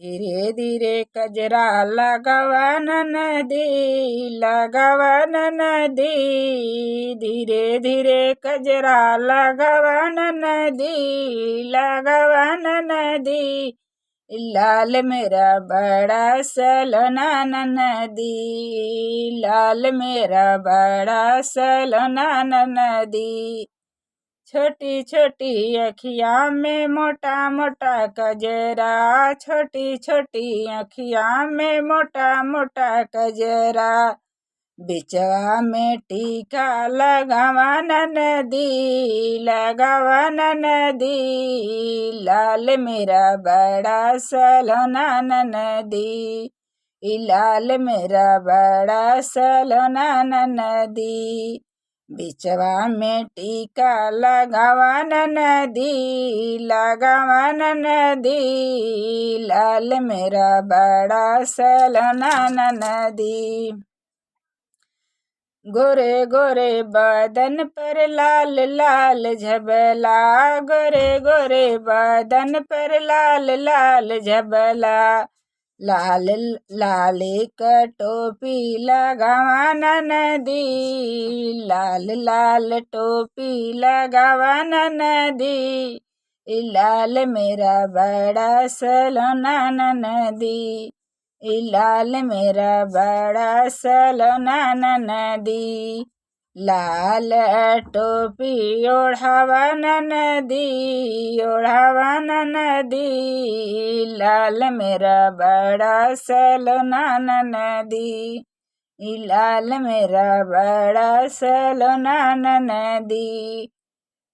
धीरे धीरे कजरा लगावा नदी, लगावा नदी। धीरे धीरे कजरा लगावा नदी, लगावा नदी। लाल मेरा बड़ा सलोना नदी, लाल मेरा बड़ा सलोना नदी। छोटी छोटी अखियाँ में मोटा मोटा कजरा, छोटी छोटी अखियाँ में मोटा मोटा कजरा। बिचवा में टीका लगावा नदी, लगावा नदी। लाल मेरा बड़ा सलोना नदी, लाल मेरा बड़ा सलोना नदी। बिचवा में टीका लगावा नदी, लगावा नदी। लाल मेरा बड़ा सलोना नदी। गोरे गोरे बदन पर लाल लाल झबला, गोरे गोरे बदन पर लाल लाल झबला। लाल लाल का टोपी लगावा नदी, लाल लाल टोपी लगावा नदी। लाल मेरा बड़ा सलोना नदी, लाल मेरा बड़ा सलोना नदी। लाल टोपी ओढ़ावा नदी, ओढ़ावा नदी। लाल मेरा बड़ा सलोना नदी, लाल मेरा बड़ा सलोना नदी।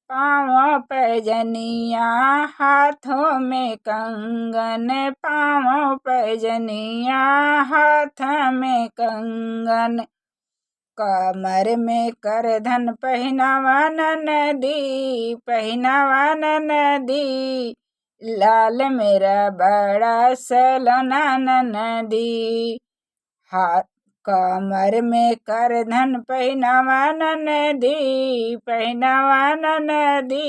पाँवों पैजनिया हाथों में कंगन, पाँवों पैजनिया हाथ में कंगन। कमर में करधन पहनावा नदी, पहनावा नदी। लाल मेरा बड़ा सलोना नदी। हाथ कमर में करधन पहनावा नदी, पहनावा नदी।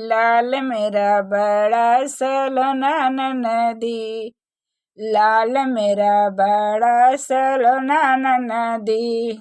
लाल मेरा बड़ा सलोना नदी, लाल मेरा बड़ा सलोना नदी।